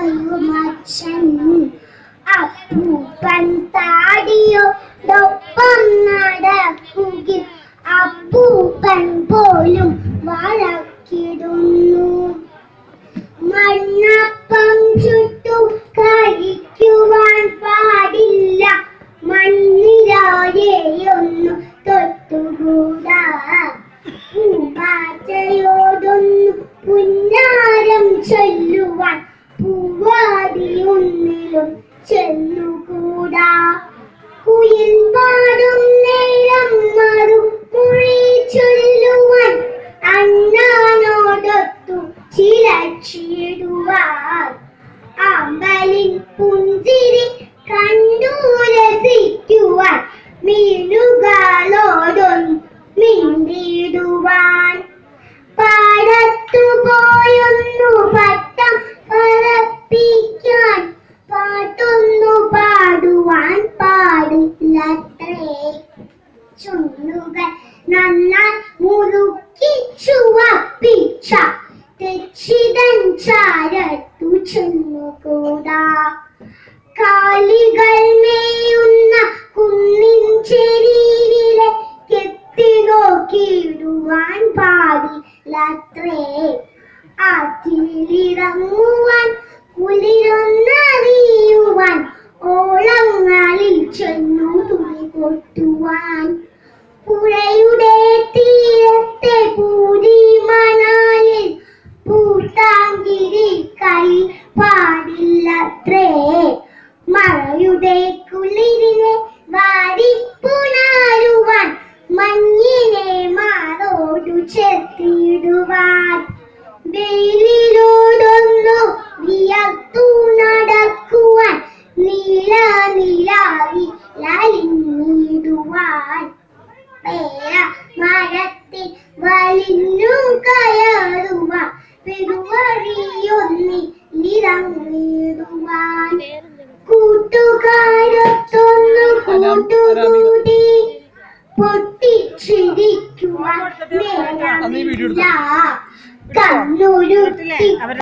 പറയുമച്ഛൻ. അപ്പൂപ്പൻ താടിയോടൊപ്പം നടക്കുകയിൽ അപ്പൂപ്പൻ പോലും വഴക്കിടുന്നു. മണ്ണപ്പം ചുട്ടു കഴിക്കുവാൻ പാടില്ല, മണ്ണിരായെയൊന്നു തൊട്ടുകൂടാ. പൂമ്പാറ്റയോടൊന്നു പുന്നാരം ചൊല്ലുവാൻ പൂവാടിയൊന്നിലും ചെല്ലുകൂടാ. കുയിൽ പാടും നേരം മറുമൊഴി ചൊല്ലുവാൻ അണ്ണാനോടൊത്തു ചിലച്ചിടുവാൻ. അമ്പലിൻ പുഞ്ചിരി കണ്ടു രസിക്കുവാൻ മീനുകളോടൊന്നു മിണ്ടിടുവാൻ. പാടത്തു പോയൊന്നു പട്ടം പറപ്പിക്കാൻ പാട്ടൊന്നു പാടുവാൻ പാടില്ലത്രേ. ചുണ്ടുകൾ നന്നായി മുറുക്കി ചുവപ്പിച്ച തെച്ചിതൻ ചാരത്തു ചെന്നുകൂടാ. കാലികൾ മേയുന്ന കുന്നിൻ ചെരിവിലെ കെത്തി നോക്കിയിടുവാൻ പാടില്ലത്രേ. ആറ്റിലിറങ്ങുവാൻ കുളിരൊന്നറിയുവാൻ ഓളങ്ങളിൽ ചെന്നു തുണി കൊട്ടുവാൻ. പുഴയുടെ തീരത്തെ പൂരിമണലിൽ പൂത്താങ്കിരി കളി പാടില്ലത്രേ. മഴയുടെ കുളിരിനെ വാരിപ്പുണരുവാൻ മഞ്ഞിനെ മാറോടു ചേർത്തിടുവാൻ. വെയിലോടൊന്നു വിയർത്തു നടക്കുവാൻ നീല നിലാവിൽ അലിഞ്ഞിടുവാൻ. പേര മരത്തിൽ വലിഞ്ഞു കയറുവാൻ പെരുവഴിയൊന്നിലിറങ്ങിടുവാൻ. കൂട്ടുകാരൊത്തൊന്നു കൂട്ടുകൂടി പൊട്ടിച്ചിരിക്കുവാൻ നേരമില്ല. കണ്ണുരുട്ടി